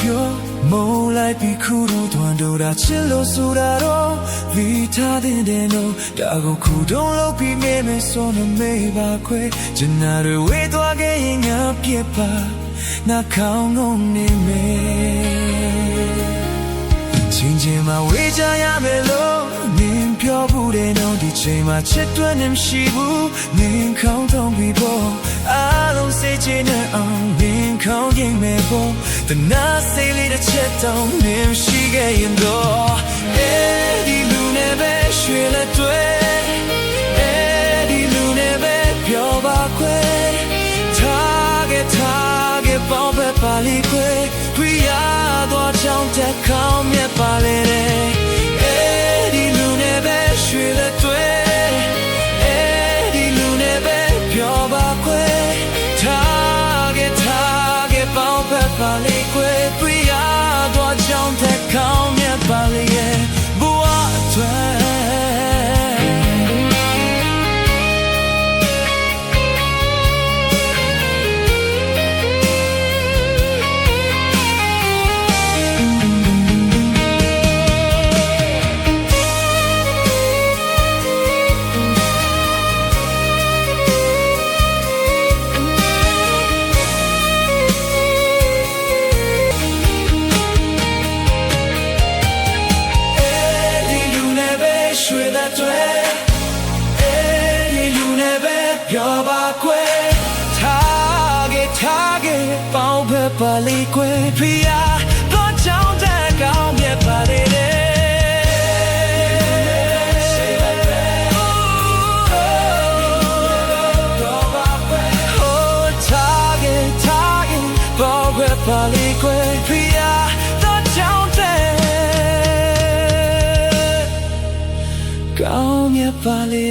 ပြောမိုးလိုက်ပြီးခူးတို့တွန်တို့တာချစ်လို့ဆိုတာတော့ဗီထားတဲ့လို့ဒါကိုခူးတုံးလို့ပြီးနေမယ်ဆိုနေမေးပါခွဲကျန်တာတွေဝေးသွားခဲ့ရင်ငါပြစ်ပါနှာခေါင်းငုံနေမယ်ချင်းချင်းမဝေးကြရမယ်လို့နင်ပြောဘူးတဲ့နော်ဒီချိန်မှာချစ်တွန်းနေမရှိဘူးနင်ခေါင်းထုံးပြီးဖို့အားလုံးစိတ်ချနေအောင်နင်ခေါင်းရင်မဲ့ဖို့တနာစိတ်လေးတစ်ချက်တောင်နင်ရှိခဲ့ရင်တော့ဒီလူနဲ့ပဲရွှေလက်တွေ့ဒီလူနဲ့ပဲပြောပါခွဲထားခဲ့ပေါင်းပဲပါလိခွဲခွေရတော့ချောင်းတက်ခေါင်းမြက်ပါလေဒီလူနဲ့ပဲရွှေလက်တွေ့ဒီလူနဲ့ပဲပြောပါခွဲထားခဲ့ပေါင်းပဲပါလိခွဲခွေရတော့ချောင်းတက်ခေါင်းမြက်ပါလေဘဝအတွက်ရွှေလက်တွေဒီလူနဲ့ပဲပြောပါခွဲထားခဲ့ပေါင်းပဲပါလိခွဲဖီးရတော့ချောင်းတဲ့ကောင်းမြတ်ပါလေပါလိခွဲဖီးရတော့ချောင်းတဲ့ကောင်းမြတ်ပါလေ